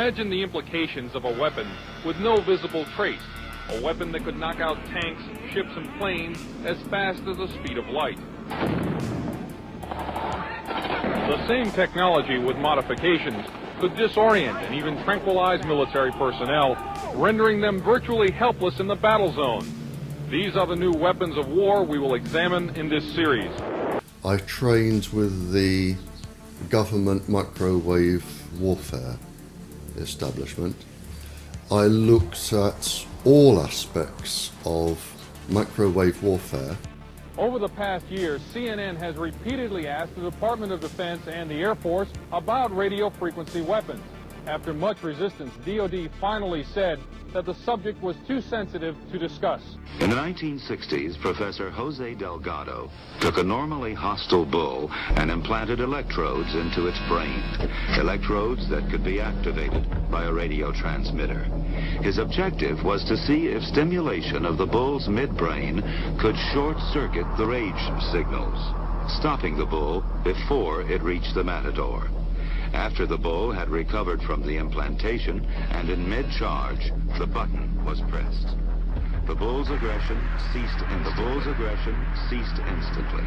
Imagine the implications of a weapon with no visible trace, a weapon that could knock out tanks, ships, and planes as fast as the speed of light. The same technology with modifications could disorient and even tranquilize military personnel, rendering them virtually helpless in the battle zone. These are the new weapons of war we will examine in this series. I trained with the government microwave warfare establishment. I looked at all aspects of microwave warfare. Over the past year, CNN has repeatedly asked the Department of Defense and the Air Force about radio frequency weapons. After much resistance, DoD finally said that the subject was too sensitive to discuss. In the 1960s, Professor Jose Delgado took a normally hostile bull and implanted electrodes into its brain, electrodes that could be activated by a radio transmitter. His objective was to see if stimulation of the bull's midbrain could short-circuit the rage signals, stopping the bull before it reached the matador. After the bull had recovered from the implantation and in mid-charge, the button was pressed. The bull's aggression ceased instantly.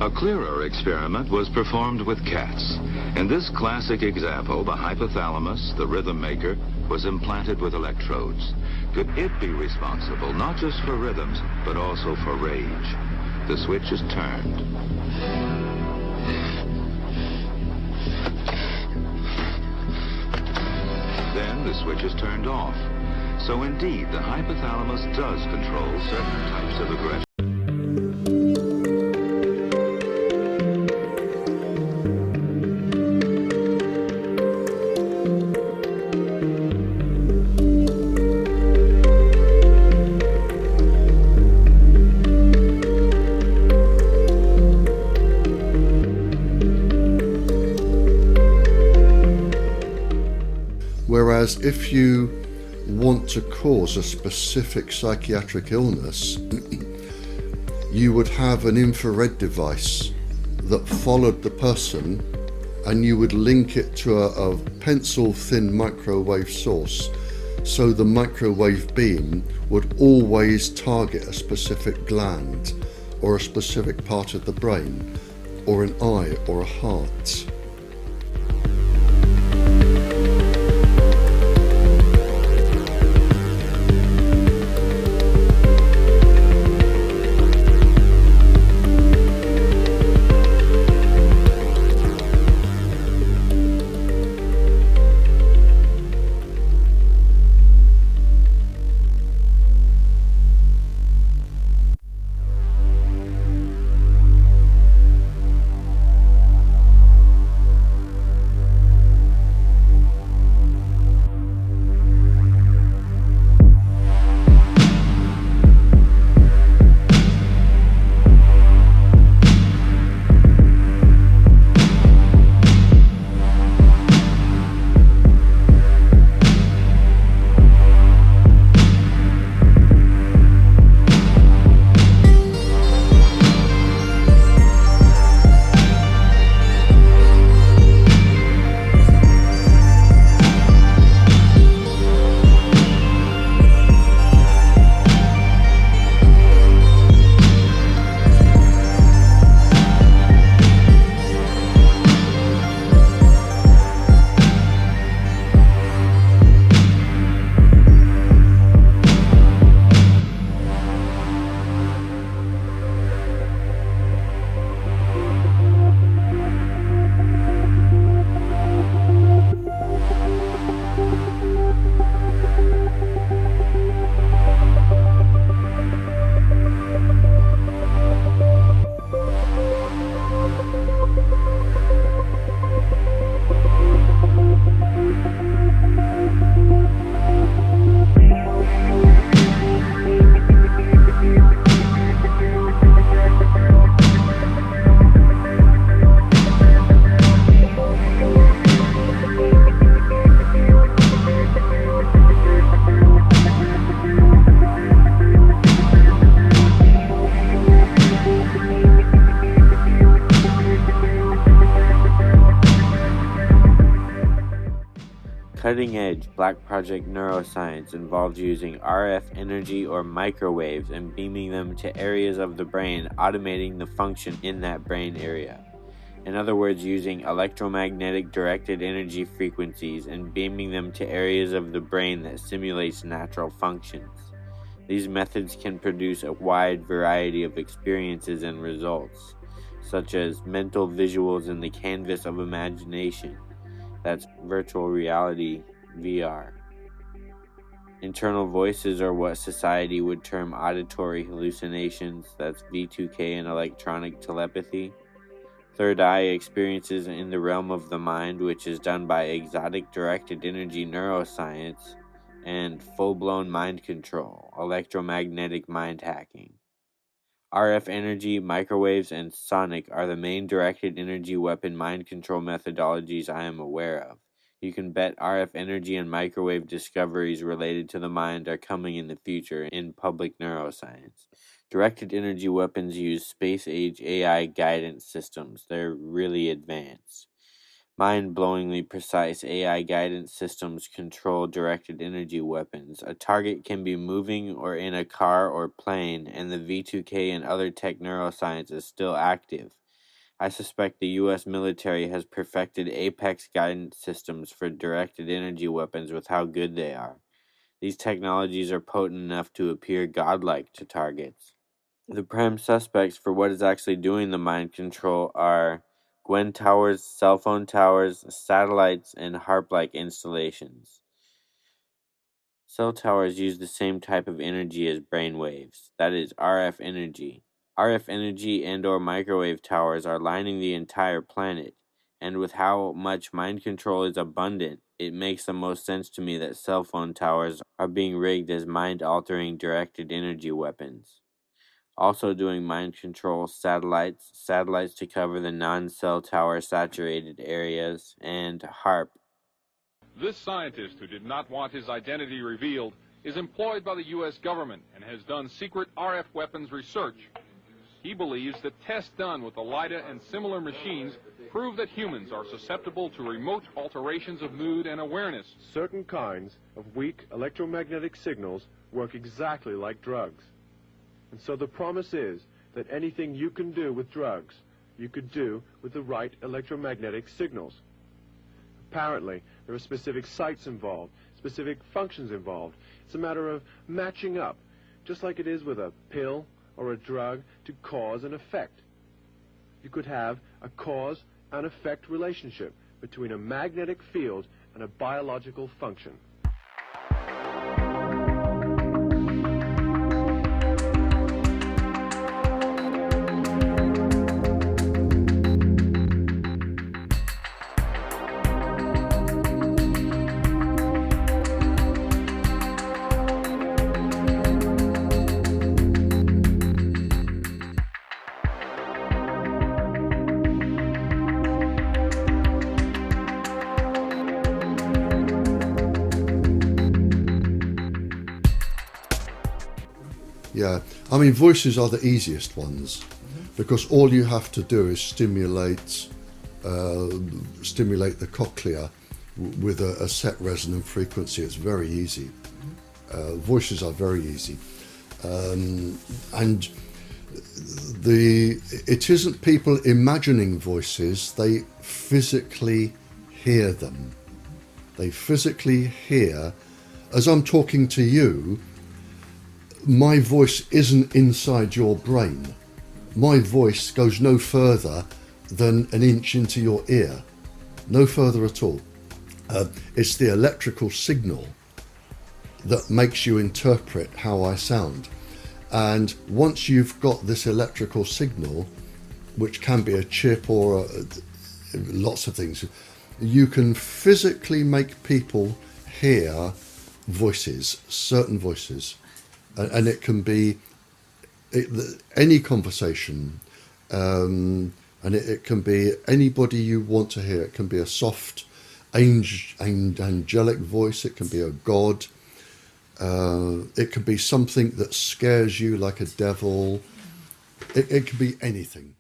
A clearer experiment was performed with cats. In this classic example, the hypothalamus, the rhythm maker, was implanted with electrodes. Could it be responsible not just for rhythms, but also for rage? The switch is turned. Then the switch is turned off. So indeed, the hypothalamus does control certain types of aggression. Whereas if you want to cause a specific psychiatric illness, you would have an infrared device that followed the person, and you would link it to a pencil-thin microwave source, so the microwave beam would always target a specific gland or a specific part of the brain, or an eye or a heart. cutting-edge Black Project neuroscience involves using RF energy or microwaves and beaming them to areas of the brain, automating the function in that brain area. In other words, using electromagnetic directed energy frequencies and beaming them to areas of the brain that simulates natural functions. These methods can produce a wide variety of experiences and results, such as mental visuals in the canvas of imagination, that's virtual reality, VR. Internal voices are what society would term auditory hallucinations, that's V2K and electronic telepathy. Third eye experiences in the realm of the mind, which is done by exotic directed energy neuroscience, and full-blown mind control, electromagnetic mind hacking. RF energy, microwaves, and sonic are the main directed energy weapon mind control methodologies I am aware of. You can bet RF energy and microwave discoveries related to the mind are coming in the future in public neuroscience. Directed energy weapons use space-age AI guidance systems. They're really advanced. Mind-blowingly precise AI guidance systems control directed energy weapons. A target can be moving or in a car or plane, and the V2K and other tech neuroscience is still active. I suspect the U.S. military has perfected apex guidance systems for directed energy weapons with how good they are. These technologies are potent enough to appear godlike to targets. The prime suspects for what is actually doing the mind control are Gwen towers, cell phone towers, satellites, and HARP-like installations. Cell towers use the same type of energy as brainwaves, that is RF energy. RF energy and or microwave towers are lining the entire planet, and with how much mind control is abundant, it makes the most sense to me that cell phone towers are being rigged as mind-altering directed energy weapons. Also doing mind control satellites to cover the non-cell tower saturated areas, and HARP. This scientist, who did not want his identity revealed, is employed by the U.S. government and has done secret RF weapons research. He believes that tests done with the LIDA and similar machines prove that humans are susceptible to remote alterations of mood and awareness. Certain kinds of weak electromagnetic signals work exactly like drugs. And so the promise is that anything you can do with drugs, you could do with the right electromagnetic signals. Apparently, there are specific sites involved, specific functions involved. It's a matter of matching up, just like it is with a pill or a drug, to cause and effect. You could have a cause and effect relationship between a magnetic field and a biological function. Yeah, I mean, voices are the easiest ones because all you have to do is stimulate the cochlea with a set resonant frequency. It's very easy. Voices are very easy, and it isn't people imagining voices. They physically hear them. They physically hear, as I'm talking to you, my voice isn't inside your brain. My voice goes no further than an inch into your ear, no further at all. It's the electrical signal that makes you interpret how I sound. And once you've got this electrical signal, which can be a chip or lots of things, you can physically make people hear voices, certain voices. And it can be any conversation, and it can be anybody you want to hear. It can be a soft, angelic voice. It can be a god. It can be something that scares you like a devil. It can be anything.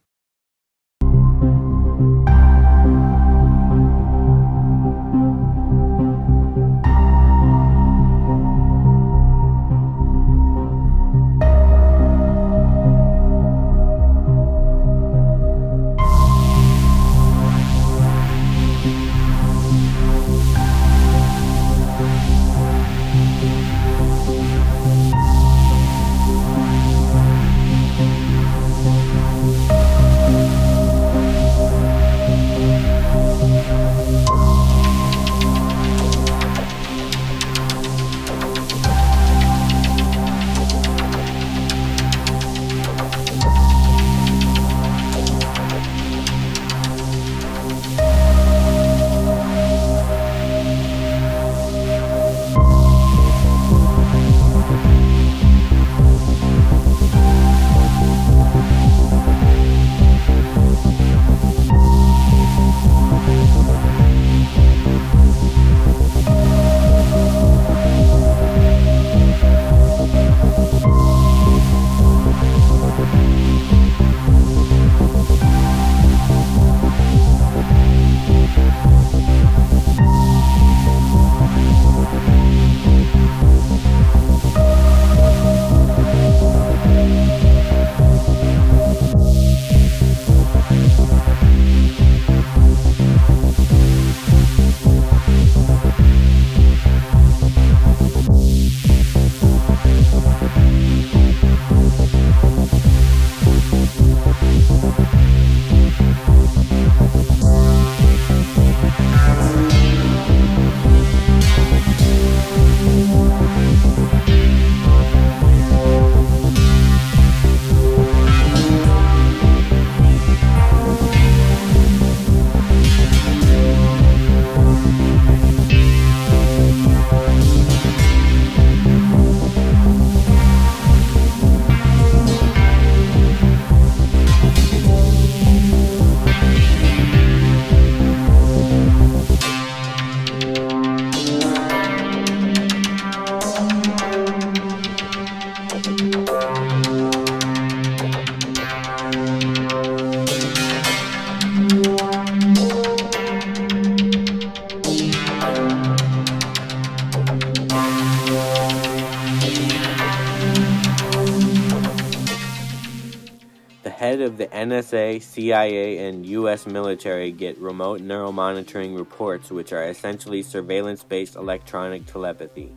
head of the NSA, CIA, and US military get remote neuromonitoring reports, which are essentially surveillance-based electronic telepathy.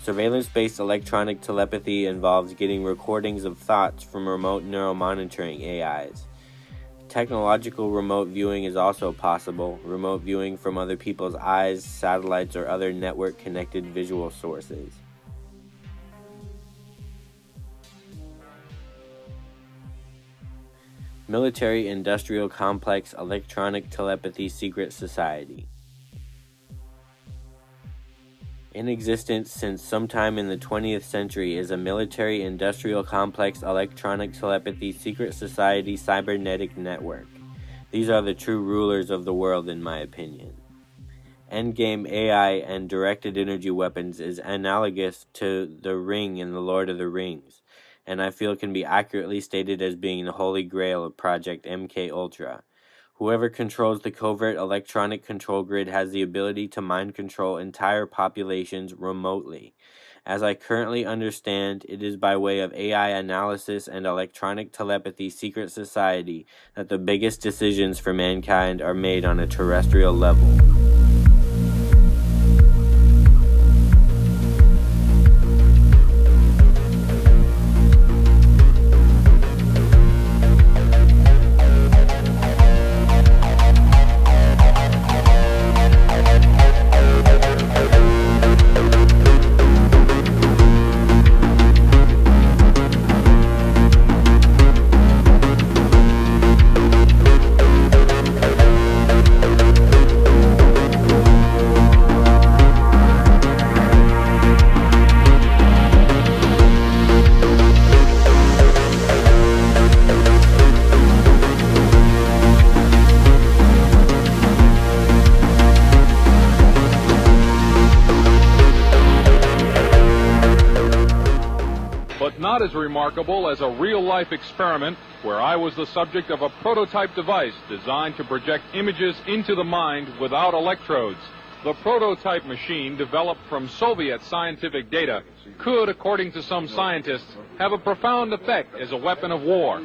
Surveillance-based electronic telepathy involves getting recordings of thoughts from remote neuromonitoring AIs. Technological remote viewing is also possible, remote viewing from other people's eyes, satellites, or other network-connected visual sources. Military Industrial Complex Electronic Telepathy Secret Society. In existence since sometime in the 20th century is a military industrial complex electronic telepathy secret society cybernetic network. These are the true rulers of the world, in my opinion. Endgame AI and directed energy weapons is analogous to the Ring in The Lord of the Rings, and I feel can be accurately stated as being the holy grail of Project MK Ultra. Whoever controls the covert electronic control grid has the ability to mind control entire populations remotely. As I currently understand, it is by way of AI analysis and electronic telepathy secret society that the biggest decisions for mankind are made on a terrestrial level. Not as remarkable as a real-life experiment where I was the subject of a prototype device designed to project images into the mind without electrodes. The prototype machine, developed from Soviet scientific data, could, according to some scientists, have a profound effect as a weapon of war.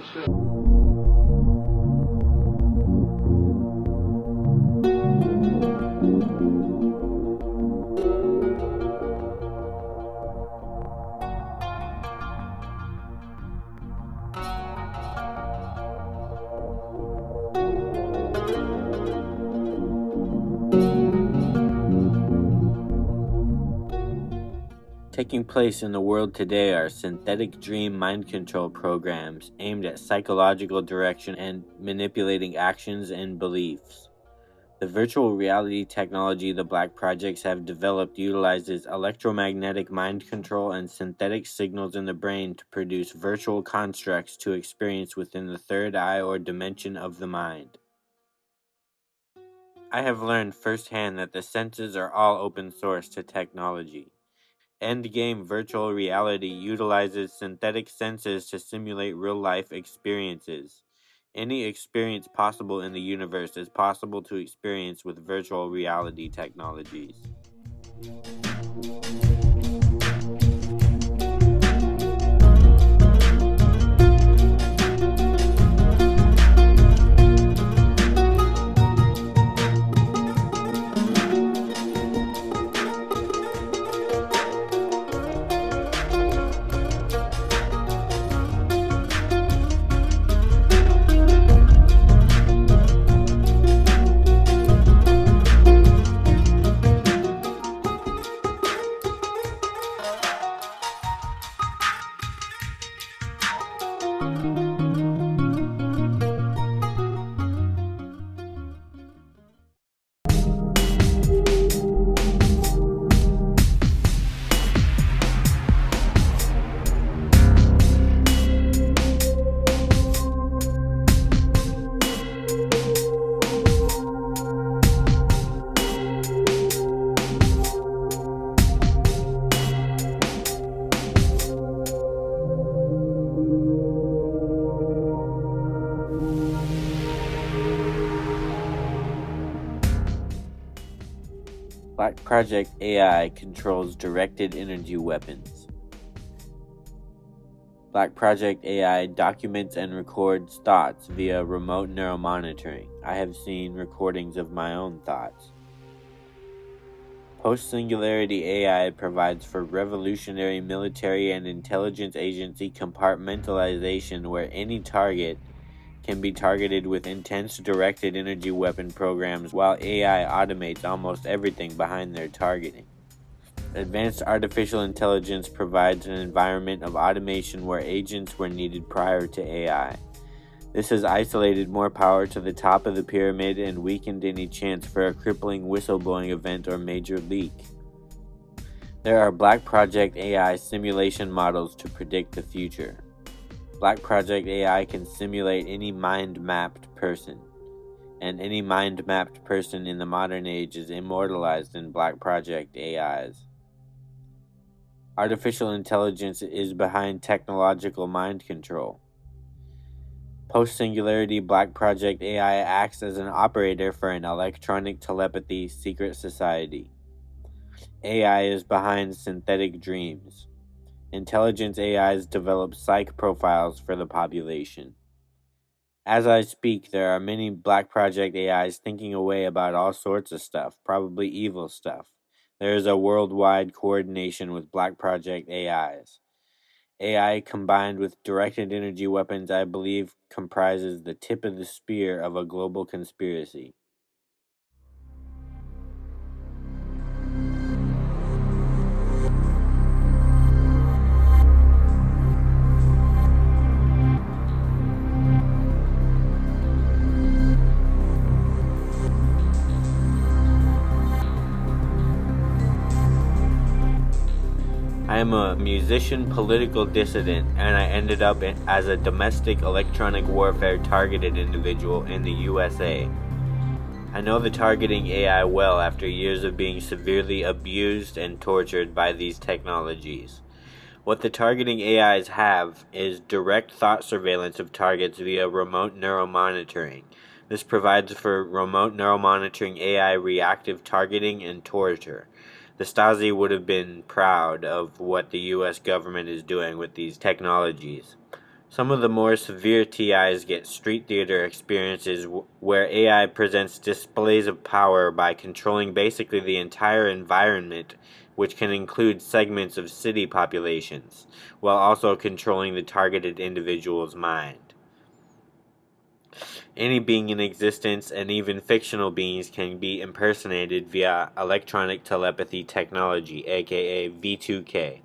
Taking place in the world today are synthetic dream mind control programs aimed at psychological direction and manipulating actions and beliefs. The virtual reality technology the Black Projects have developed utilizes electromagnetic mind control and synthetic signals in the brain to produce virtual constructs to experience within the third eye or dimension of the mind. I have learned firsthand that the senses are all open source to technology. Endgame virtual reality utilizes synthetic senses to simulate real-life experiences. Any experience possible in the universe is possible to experience with virtual reality technologies. Black Project AI controls directed energy weapons. Black Project AI documents and records thoughts via remote neuromonitoring. I have seen recordings of my own thoughts. Post-Singularity AI provides for revolutionary military and intelligence agency compartmentalization where any target can be targeted with intense directed energy weapon programs while AI automates almost everything behind their targeting. Advanced artificial intelligence provides an environment of automation where agents were needed prior to AI. This has isolated more power to the top of the pyramid and weakened any chance for a crippling whistleblowing event or major leak. There are Black Project AI simulation models to predict the future. Black Project AI can simulate any mind-mapped person, and any mind-mapped person in the modern age is immortalized in Black Project AIs. Artificial intelligence is behind technological mind control. Post-Singularity Black Project AI acts as an operator for an electronic telepathy secret society. AI is behind synthetic dreams. Intelligence AIs develop psych profiles for the population. As I speak, there are many Black Project AIs thinking away about all sorts of stuff, probably evil stuff. There is a worldwide coordination with Black Project AIs. AI combined with directed energy weapons, I believe, comprises the tip of the spear of a global conspiracy. I am a musician, political dissident, and I ended up as a domestic electronic warfare targeted individual in the USA. I know the targeting AI well after years of being severely abused and tortured by these technologies. What the targeting AIs have is direct thought surveillance of targets via remote neuromonitoring. This provides for remote neuromonitoring AI reactive targeting and torture. The Stasi would have been proud of what the US government is doing with these technologies. Some of the more severe TIs get street theater experiences where AI presents displays of power by controlling basically the entire environment, which can include segments of city populations, while also controlling the targeted individual's mind. Any being in existence, and even fictional beings, can be impersonated via electronic telepathy technology, aka V2K.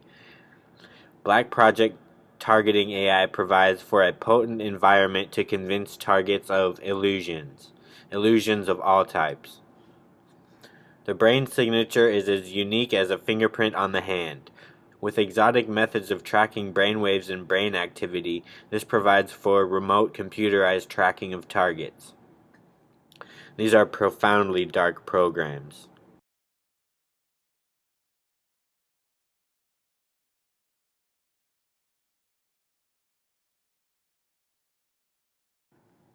Black Project targeting AI provides for a potent environment to convince targets of illusions of all types. The brain signature is as unique as a fingerprint on the hand. With exotic methods of tracking brainwaves and brain activity, this provides for remote computerized tracking of targets. These are profoundly dark programs.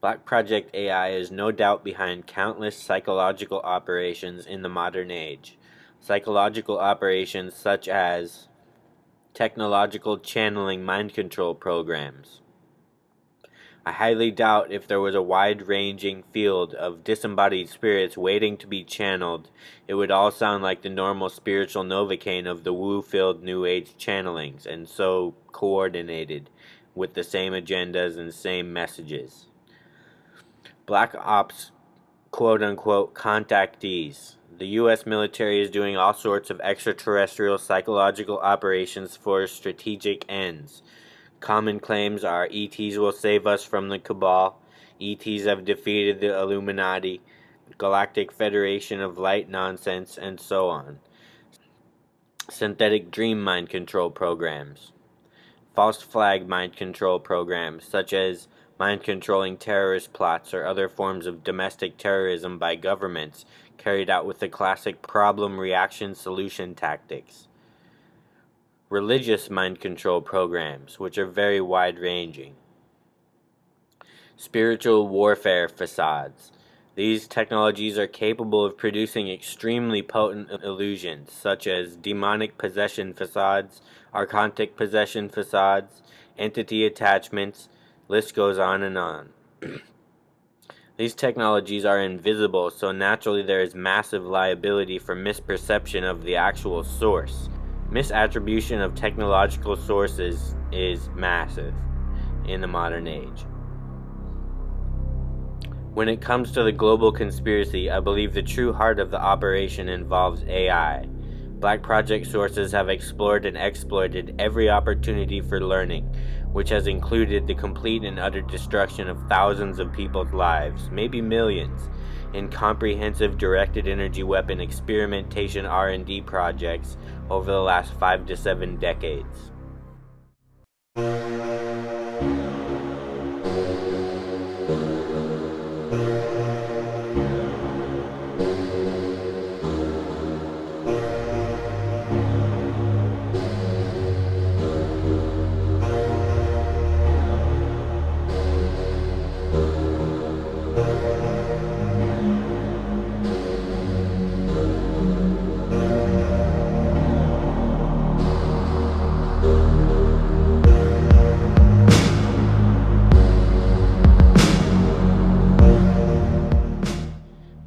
Black Project AI is no doubt behind countless psychological operations in the modern age. Psychological operations such as technological channeling mind control programs. I highly doubt if there was a wide-ranging field of disembodied spirits waiting to be channeled, it would all sound like the normal spiritual novocaine of the woo-filled New Age channelings, and so coordinated, with the same agendas and same messages. Black Ops quote-unquote contactees. The U.S. military is doing all sorts of extraterrestrial psychological operations for strategic ends. Common claims are ETs will save us from the cabal, ETs have defeated the Illuminati, Galactic Federation of Light nonsense, and so on. Synthetic dream mind control programs. False flag mind control programs, such as mind-controlling terrorist plots or other forms of domestic terrorism by governments, carried out with the classic problem-reaction-solution tactics. Religious mind control programs, which are very wide-ranging. Spiritual warfare facades. These technologies are capable of producing extremely potent illusions, such as demonic possession facades, archontic possession facades, entity attachments, list goes on and on. These technologies are invisible, so naturally there is massive liability for misperception of the actual source. Misattribution of technological sources is massive in the modern age. When it comes to the global conspiracy, I believe the true heart of the operation involves AI. Black Project sources have explored and exploited every opportunity for learning, which has included the complete and utter destruction of thousands of people's lives, maybe millions, in comprehensive directed energy weapon experimentation R&D projects over the last 5 to 7 decades.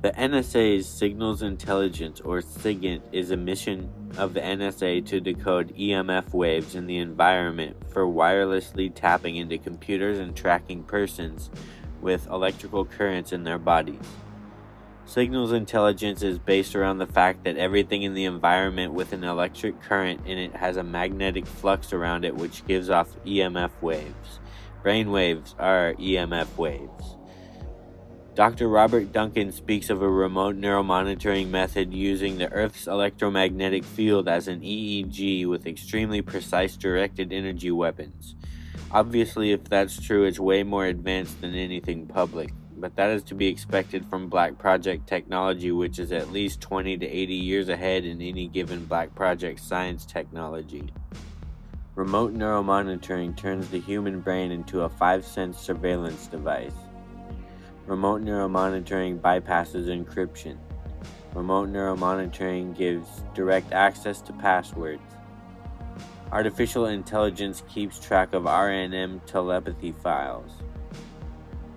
The NSA's Signals Intelligence, or SIGINT, is a mission of the NSA to decode EMF waves in the environment for wirelessly tapping into computers and tracking persons with electrical currents in their bodies. Signals Intelligence is based around the fact that everything in the environment with an electric current in it has a magnetic flux around it which gives off EMF waves. Brain waves are EMF waves. Dr. Robert Duncan speaks of a remote neuromonitoring method using the Earth's electromagnetic field as an EEG with extremely precise directed energy weapons. Obviously, if that's true, it's way more advanced than anything public, but that is to be expected from Black Project technology, which is at least 20 to 80 years ahead in any given Black Project science technology. Remote neuromonitoring turns the human brain into a 5-sense surveillance device. Remote neuromonitoring bypasses encryption. Remote neuromonitoring gives direct access to passwords. Artificial intelligence keeps track of RNM telepathy files.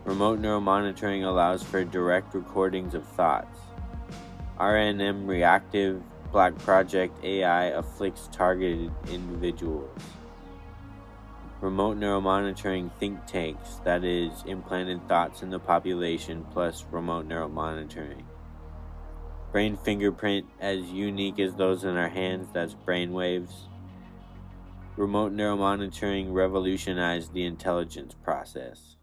Remote neuromonitoring allows for direct recordings of thoughts. RNM reactive Black Project AI afflicts targeted individuals. Remote neuromonitoring think tanks, that is, implanted thoughts in the population plus remote neuromonitoring. Brain fingerprint, as unique as those in our hands, that's brainwaves. Remote neuromonitoring revolutionized the intelligence process.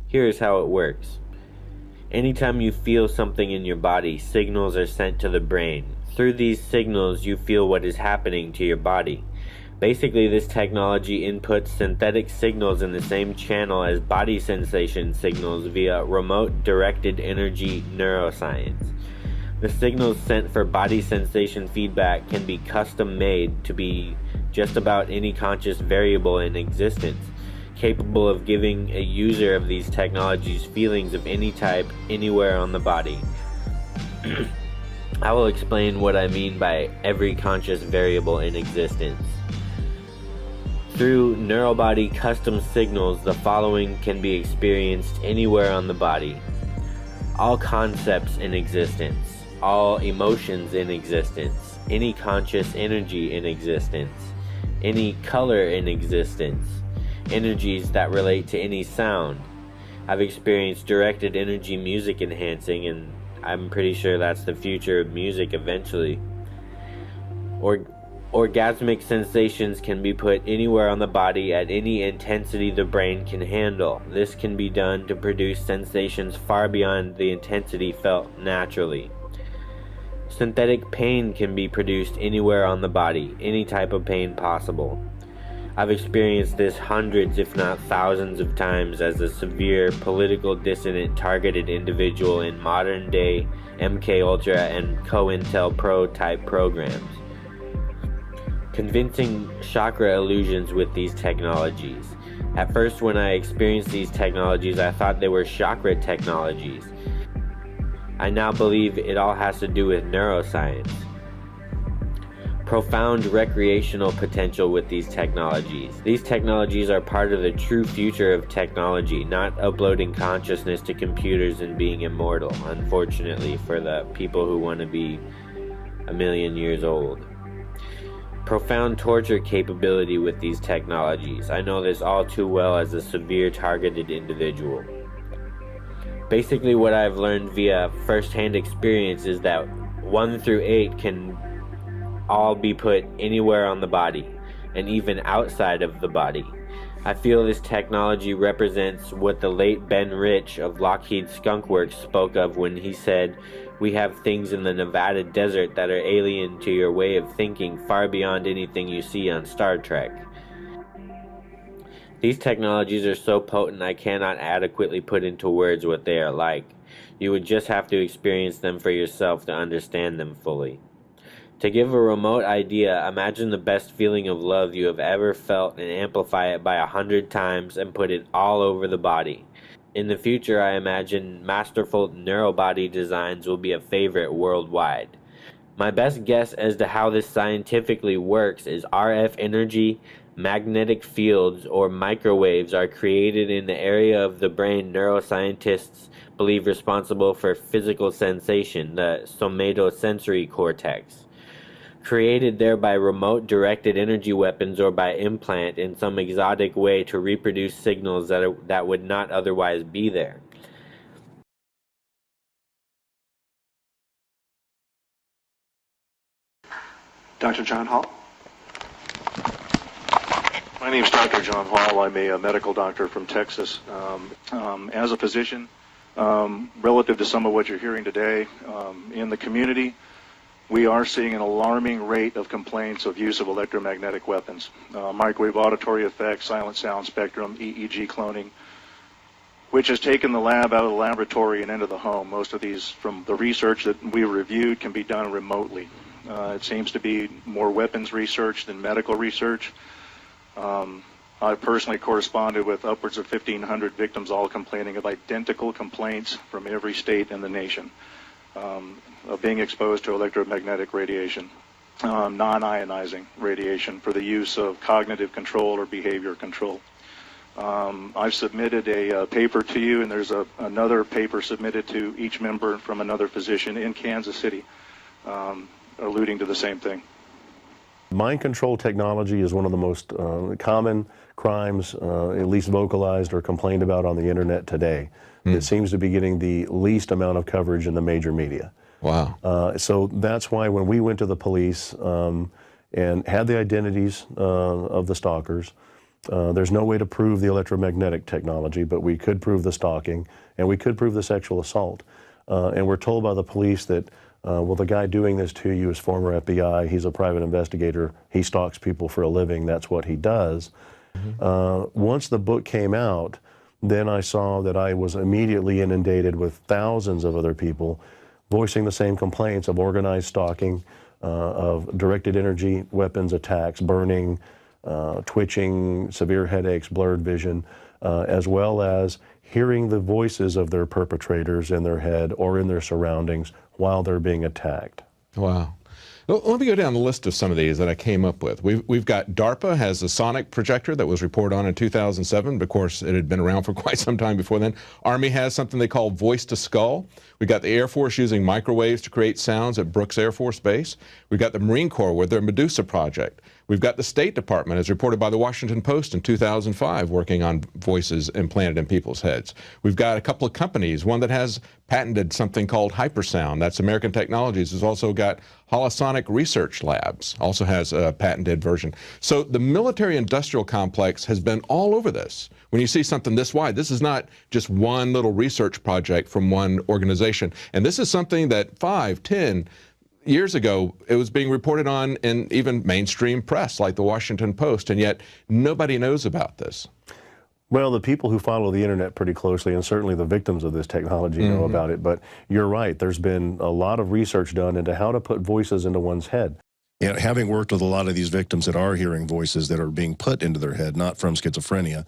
Here's how it works. Anytime you feel something in your body, signals are sent to the brain. Through these signals, you feel what is happening to your body. Basically, this technology inputs synthetic signals in the same channel as body sensation signals via remote directed energy neuroscience. The signals sent for body sensation feedback can be custom made to be just about any conscious variable in existence, capable of giving a user of these technologies feelings of any type, anywhere on the body. I will explain what I mean by every conscious variable in existence. Through neurobody custom signals, the following can be experienced anywhere on the body. All concepts in existence, all emotions in existence, any conscious energy in existence, any color in existence, energies that relate to any sound. I've experienced directed energy music enhancing, and I'm pretty sure that's the future of music eventually. Orgasmic sensations can be put anywhere on the body at any intensity the brain can handle. This can be done to produce sensations far beyond the intensity felt naturally. Synthetic pain can be produced anywhere on the body, any type of pain possible. I've experienced this hundreds, if not thousands of times as a severe political dissident targeted individual in modern day MKUltra and COINTELPRO type programs. Convincing chakra illusions with these technologies. At first, when I experienced these technologies, I thought they were chakra technologies. I now believe it all has to do with neuroscience. Profound recreational potential with these technologies. These technologies are part of the true future of technology, not uploading consciousness to computers and being immortal, unfortunately, for the people who want to be a million years old. Profound torture capability with these technologies. I know this all too well as a severe targeted individual. Basically, what I've learned via first-hand experience is that 1 through 8 can all be put anywhere on the body, and even outside of the body. I feel this technology represents what the late Ben Rich of Lockheed Skunk Works spoke of when he said, "We have things in the Nevada desert that are alien to your way of thinking, far beyond anything you see on Star Trek." These technologies are so potent I cannot adequately put into words what they are like. You would just have to experience them for yourself to understand them fully. To give a remote idea, imagine the best feeling of love you have ever felt and amplify it by 100 times and put it all over the body. In the future, I imagine masterful neurobody designs will be a favorite worldwide. My best guess as to how this scientifically works is RF energy, magnetic fields, or microwaves are created in the area of the brain neuroscientists believe responsible for physical sensation, the somatosensory cortex. Created there by remote directed energy weapons or by implant in some exotic way to reproduce signals that would not otherwise be there. Dr. John Hall? My name is Dr. John Hall. I'm a medical doctor from Texas. As a physician, relative to some of what you're hearing today, in the community, we are seeing an alarming rate of complaints of use of electromagnetic weapons. Microwave auditory effects, silent sound spectrum, EEG cloning, which has taken the lab out of the laboratory and into the home. Most of these, from the research that we reviewed, can be done remotely. It seems to be more weapons research than medical research. I've personally corresponded with upwards of 1,500 victims, all complaining of identical complaints from every state in the nation. Of being exposed to electromagnetic radiation, non-ionizing radiation for the use of cognitive control or behavior control. I've submitted a paper to you, and there's another paper submitted to each member from another physician in Kansas City, alluding to the same thing. Mind control technology is one of the most common crimes, at least vocalized or complained about on the internet today. It seems to be getting the least amount of coverage in the major media. Wow. So that's why when we went to the police and had the identities of the stalkers, there's no way to prove the electromagnetic technology, but we could prove the stalking and we could prove the sexual assault. And we're told by the police that, well, the guy doing this to you is former FBI, he's a private investigator, he stalks people for a living, that's what he does. Once the book came out, then I saw that I was immediately inundated with thousands of other people voicing the same complaints of organized stalking, of directed energy weapons attacks, burning, twitching, severe headaches, blurred vision, as well as hearing the voices of their perpetrators in their head or in their surroundings while they're being attacked. Wow. Well, let me go down the list of some of these that I came up with. We've got DARPA has a sonic projector that was reported on in 2007. But of course, it had been around for quite some time before then. Army has something they call voice to skull. We got the Air Force using microwaves to create sounds at Brooks Air Force Base. We've got the Marine Corps with their Medusa project. We've got the State Department, as reported by the Washington Post in 2005, working on voices implanted in people's heads. We've got a couple of companies, one that has patented something called hypersound. That's American Technologies. Has also got Holosonic Research Labs, also has a patented version. So the military-industrial complex has been all over this. When you see something this wide, this is not just one little research project from one organization. And this is something that 5, 10 years ago, it was being reported on in even mainstream press like the Washington Post, and yet nobody knows about this. Well, the people who follow the internet pretty closely, and certainly the victims of this technology know about it, but you're right, there's been a lot of research done into how to put voices into one's head. You know, having worked with a lot of these victims that are hearing voices that are being put into their head, not from schizophrenia,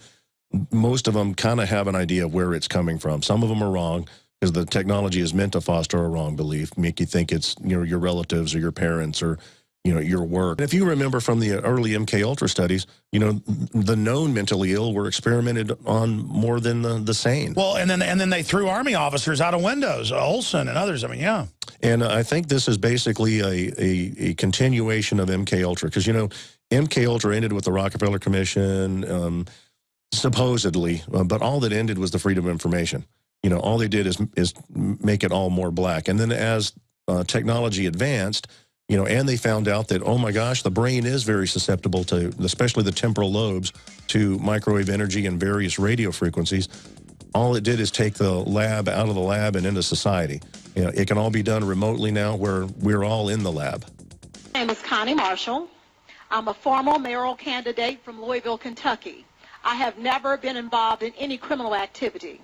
most of them kind of have an idea of where it's coming from. Some of them are wrong because the technology is meant to foster a wrong belief, make you think it's your relatives or your parents or your work. And if you remember from the early MK Ultra studies, the known mentally ill were experimented on more than the sane. Well, and then they threw Army officers out of windows, Olson and others. I mean, yeah. And I think this is basically a continuation of MK Ultra because MK Ultra ended with the Rockefeller Commission, supposedly, but all that ended was the freedom of information. All they did is make it all more black. And then as technology advanced, and they found out that, oh my gosh, the brain is very susceptible to, especially the temporal lobes, to microwave energy and various radio frequencies. All it did is take the lab out of the lab and into society. It can all be done remotely now where we're all in the lab. My name is Connie Marshall. I'm a former mayoral candidate from Louisville, Kentucky. I have never been involved in any criminal activity.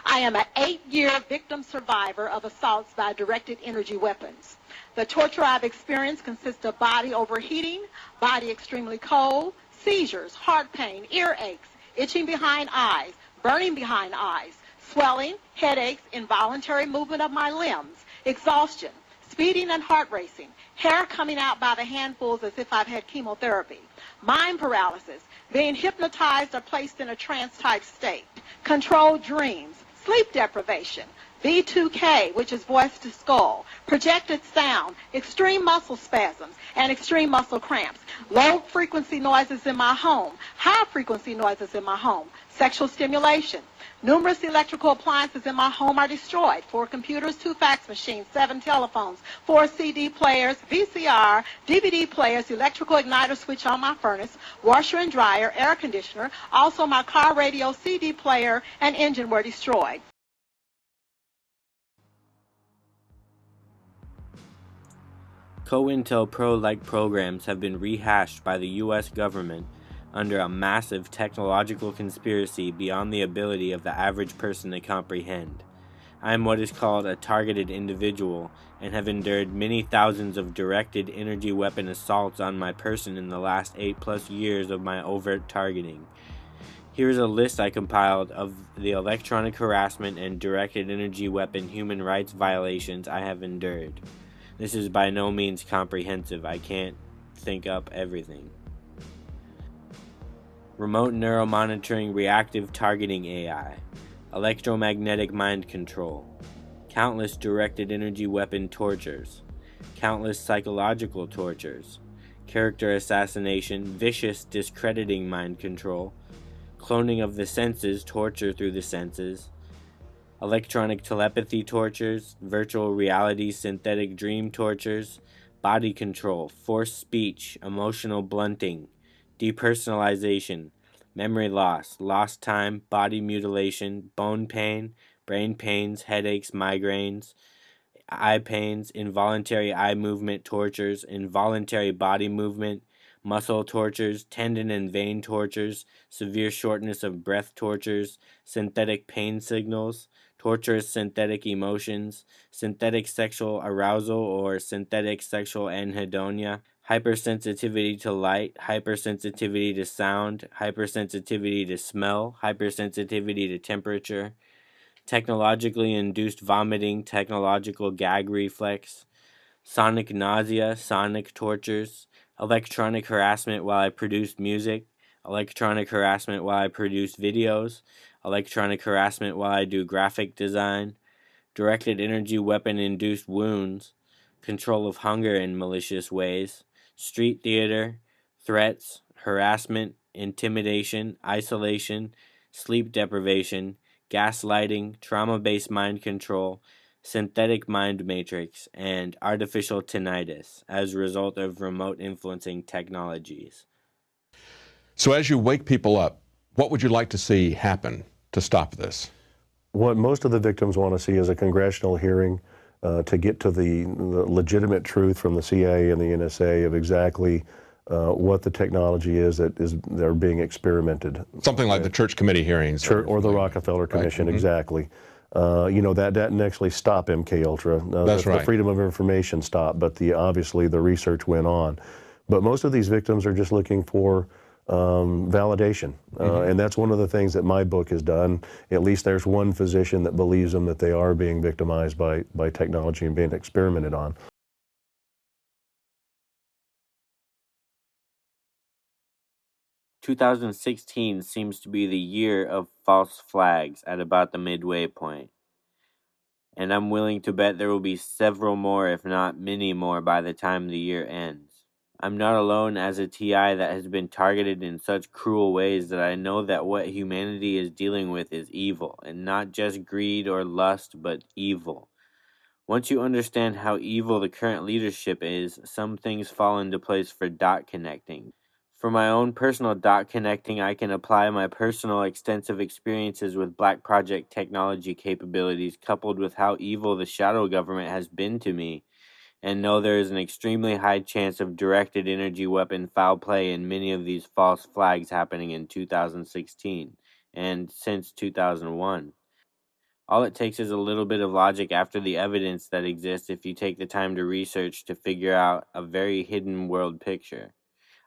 I am an 8-year victim survivor of assaults by directed energy weapons. The torture I've experienced consists of body overheating, body extremely cold, seizures, heart pain, earaches, itching behind eyes, burning behind eyes, swelling, headaches, involuntary movement of my limbs, exhaustion, speeding and heart racing, hair coming out by the handfuls as if I've had chemotherapy, mind paralysis, being hypnotized or placed in a trance-type state, controlled dreams, sleep deprivation, V2K, which is voice to skull, projected sound, extreme muscle spasms, and extreme muscle cramps, low-frequency noises in my home, high-frequency noises in my home, sexual stimulation. Numerous electrical appliances in my home are destroyed. 4 computers, 2 fax machines, 7 telephones, 4 CD players, VCR, DVD players, electrical igniter switch on my furnace, washer and dryer, air conditioner. Also my car radio, CD player, and engine were destroyed. COINTELPRO-like programs have been rehashed by the U.S. government under a massive technological conspiracy beyond the ability of the average person to comprehend. I am what is called a targeted individual and have endured many thousands of directed energy weapon assaults on my person in the last 8+ years of my overt targeting. Here is a list I compiled of the electronic harassment and directed energy weapon human rights violations I have endured. This is by no means comprehensive. I can't think up everything. Remote neuromonitoring reactive targeting AI, electromagnetic mind control, countless directed energy weapon tortures, countless psychological tortures, character assassination, vicious discrediting mind control, cloning of the senses, torture through the senses, electronic telepathy tortures, virtual reality synthetic dream tortures, body control, forced speech, emotional blunting, depersonalization, memory loss, lost time, body mutilation, bone pain, brain pains, headaches, migraines, eye pains, involuntary eye movement tortures, involuntary body movement, muscle tortures, tendon and vein tortures, severe shortness of breath tortures, synthetic pain signals, torturous synthetic emotions, synthetic sexual arousal or synthetic sexual anhedonia, hypersensitivity to light, hypersensitivity to sound, hypersensitivity to smell, hypersensitivity to temperature, technologically induced vomiting, technological gag reflex, sonic nausea, sonic tortures, electronic harassment while I produced music, electronic harassment while I produce videos, electronic harassment while I do graphic design, directed energy weapon induced wounds, control of hunger in malicious ways, street theater, threats, harassment, intimidation, isolation, sleep deprivation, gaslighting, trauma-based mind control, synthetic mind matrix, and artificial tinnitus as a result of remote influencing technologies. So as you wake people up, what would you like to see happen to stop this? What most of the victims want to see is a congressional hearing to get to the legitimate truth from the CIA and the NSA of exactly what the technology is they're being experimented. Something like the Church Committee hearings. Or the Rockefeller Commission, right. Exactly. That didn't actually stop MK Ultra. That's right. The freedom of information stopped, but obviously the research went on. But most of these victims are just looking for validation. And that's one of the things that my book has done. At least there's one physician that believes them that they are being victimized by technology and being experimented on. "2016 seems to be the year of false flags at about the midway point, and I'm willing to bet there will be several more, if not many more, by the time the year ends. I'm not alone as a TI that has been targeted in such cruel ways that I know that what humanity is dealing with is evil, and not just greed or lust, but evil. Once you understand how evil the current leadership is, some things fall into place for dot connecting. For my own personal dot connecting, I can apply my personal extensive experiences with Black Project technology capabilities coupled with how evil the shadow government has been to me, and know there is an extremely high chance of directed energy weapon foul play in many of these false flags happening in 2016, and since 2001. All it takes is a little bit of logic after the evidence that exists if you take the time to research to figure out a very hidden world picture.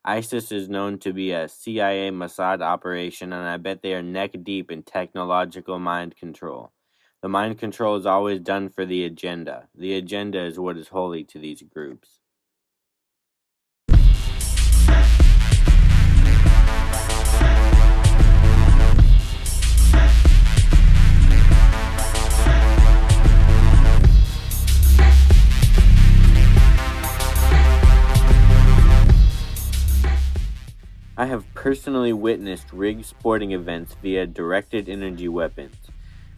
ISIS is known to be a CIA Mossad operation, and I bet they are neck deep in technological mind control. The mind control is always done for the agenda. The agenda is what is holy to these groups. I have personally witnessed rigged sporting events via directed energy weapons.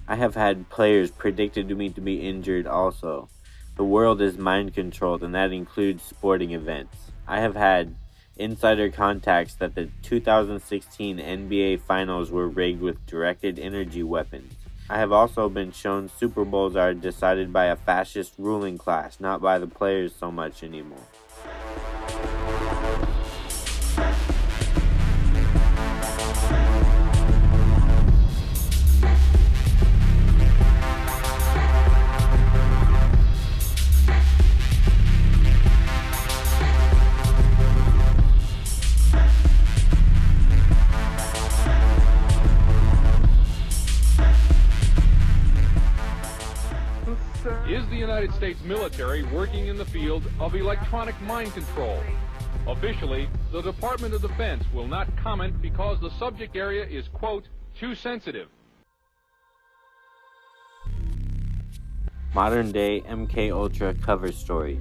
I have had players predicted to me to be injured also. The world is mind controlled, and that includes sporting events. I have had insider contacts that the 2016 NBA Finals were rigged with directed energy weapons. I have also been shown Super Bowls are decided by a fascist ruling class, not by the players so much anymore. Is the United States military working in the field of electronic mind control? Officially, the Department of Defense will not comment because the subject area is, quote, too sensitive. Modern day MK Ultra cover stories.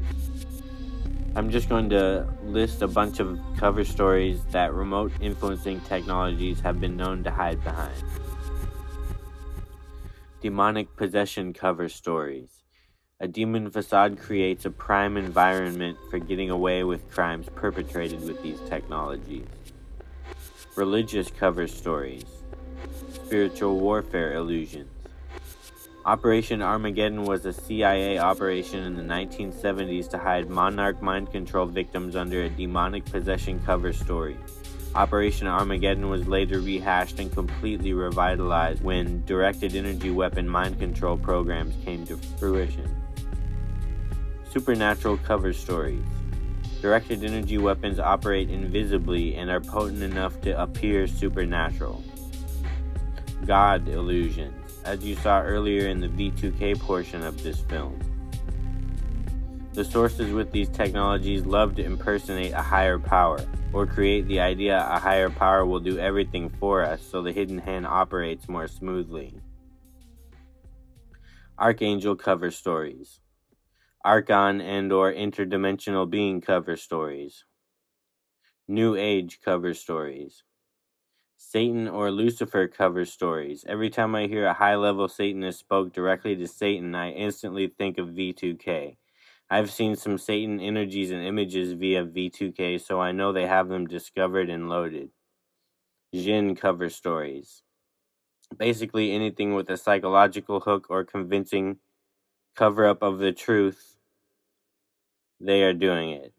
I'm just going to list a bunch of cover stories that remote influencing technologies have been known to hide behind. Demonic possession cover stories. A demon facade creates a prime environment for getting away with crimes perpetrated with these technologies. Religious cover stories. Spiritual warfare illusions. Operation Armageddon was a CIA operation in the 1970s to hide monarch mind control victims under a demonic possession cover story. Operation Armageddon was later rehashed and completely revitalized when directed energy weapon mind control programs came to fruition. Supernatural cover stories. Directed energy weapons operate invisibly and are potent enough to appear supernatural. God illusions, as you saw earlier in the V2K portion of this film. The sources with these technologies love to impersonate a higher power, or create the idea a higher power will do everything for us so the hidden hand operates more smoothly. Archangel cover stories. Archon and or interdimensional being cover stories. New Age cover stories. Satan or Lucifer cover stories. Every time I hear a high-level Satanist spoke directly to Satan, I instantly think of V2K. I've seen some Satan energies and images via V2K, so I know they have them discovered and loaded. Jinn cover stories. Basically anything with a psychological hook or convincing cover-up of the truth, they are doing it.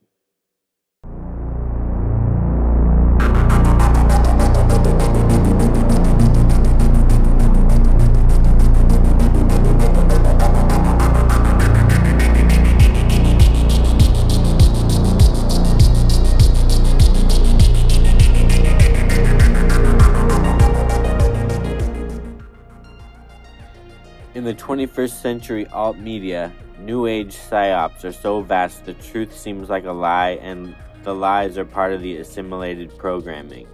the 21st century alt media, New Age psyops are so vast the truth seems like a lie, and the lies are part of the assimilated programming.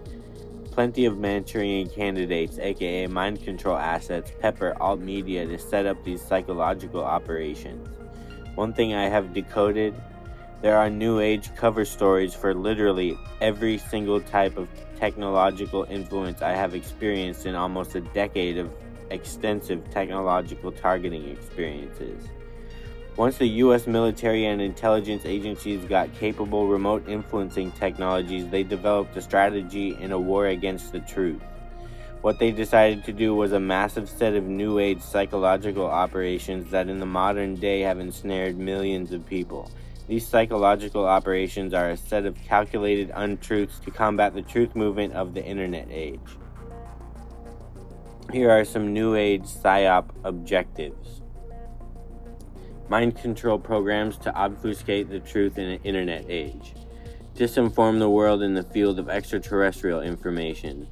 Plenty of Manchurian candidates, aka mind control assets, pepper alt media to set up these psychological operations. One thing I have decoded: there are New Age cover stories for literally every single type of technological influence I have experienced in almost a decade of extensive technological targeting experiences. Once the U.S. military and intelligence agencies got capable remote influencing technologies, they developed a strategy in a war against the truth. What they decided to do was a massive set of New Age psychological operations that in the modern day have ensnared millions of people. These psychological operations are a set of calculated untruths to combat the truth movement of the internet age. Here are some New Age psyop objectives. Mind control programs to obfuscate the truth in an internet age. Disinform the world in the field of extraterrestrial information.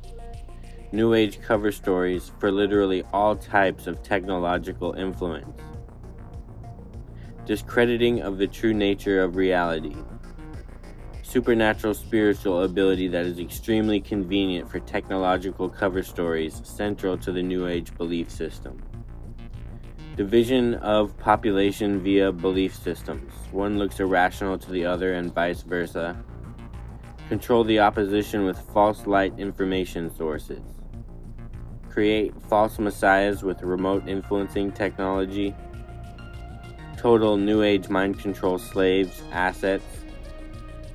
New Age cover stories for literally all types of technological influence. Discrediting of the true nature of reality. Supernatural spiritual ability that is extremely convenient for technological cover stories central to the New Age belief system. Division of population via belief systems. One looks irrational to the other and vice versa. Control the opposition with false light information sources. Create false messiahs with remote influencing technology. Total New Age mind control slaves, assets.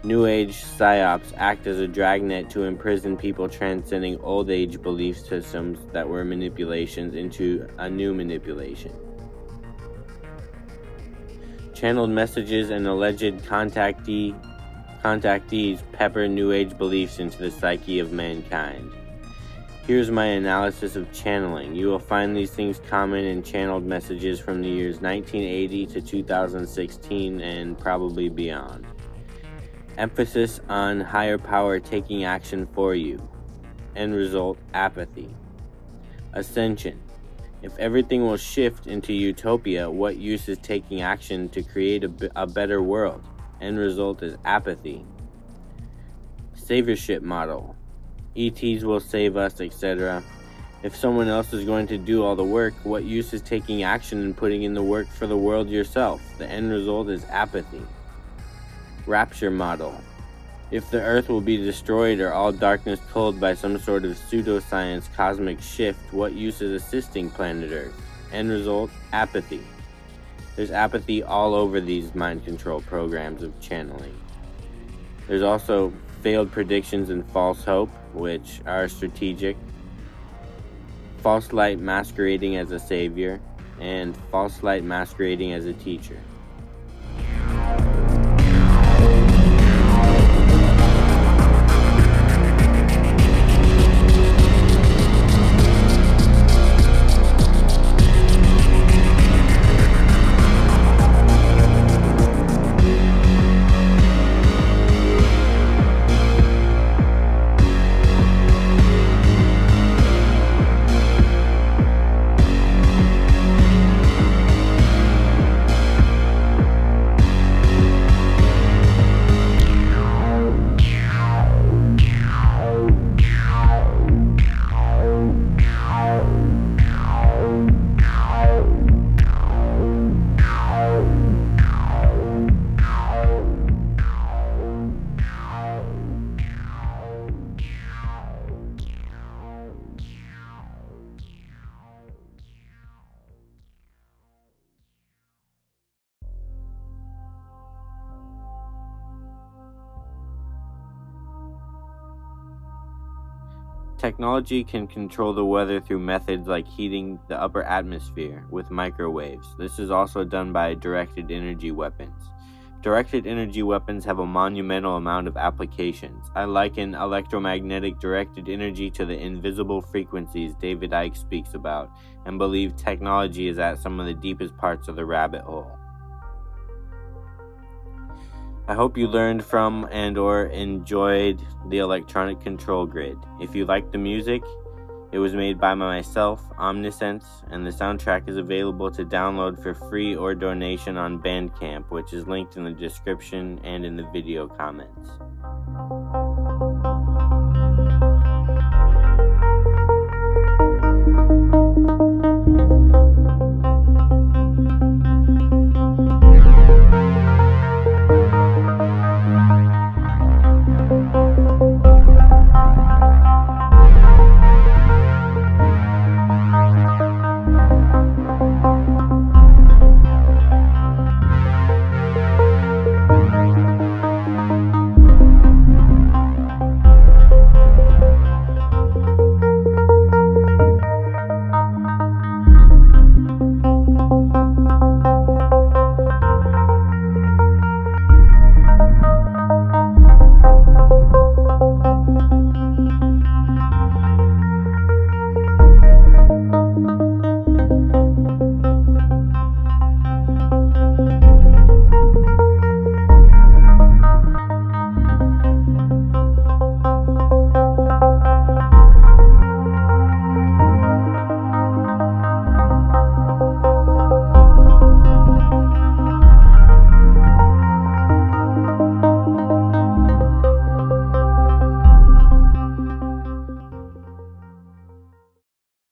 New Age psyops act as a dragnet to imprison people transcending old age belief systems that were manipulations into a new manipulation. Channeled messages and alleged contactees pepper New Age beliefs into the psyche of mankind. Here's my analysis of channeling. You will find these things common in channeled messages from the years 1980 to 2016 and probably beyond. Emphasis on higher power taking action for you. End result, apathy. Ascension. If everything will shift into utopia, what use is taking action to create a better world? End result is apathy. Saviorship model. ETs will save us, etc. If someone else is going to do all the work, what use is taking action and putting in the work for the world yourself? The end result is apathy. Rapture model. If the earth will be destroyed or all darkness culled by some sort of pseudoscience cosmic shift, what use is assisting planet Earth? End result, apathy. There's apathy all over these mind control programs of channeling. There's also failed predictions and false hope, which are strategic. False light masquerading as a savior, and false light masquerading as a teacher. Technology can control the weather through methods like heating the upper atmosphere with microwaves. This is also done by directed energy weapons. Directed energy weapons have a monumental amount of applications. I liken electromagnetic directed energy to the invisible frequencies David Icke speaks about, and believe technology is at some of the deepest parts of the rabbit hole. I hope you learned from and or enjoyed the electronic control grid. If you like the music, It was made by myself, Omnisense, and the soundtrack is available to download for free or donation on Bandcamp, which is linked in the description and in the video comments.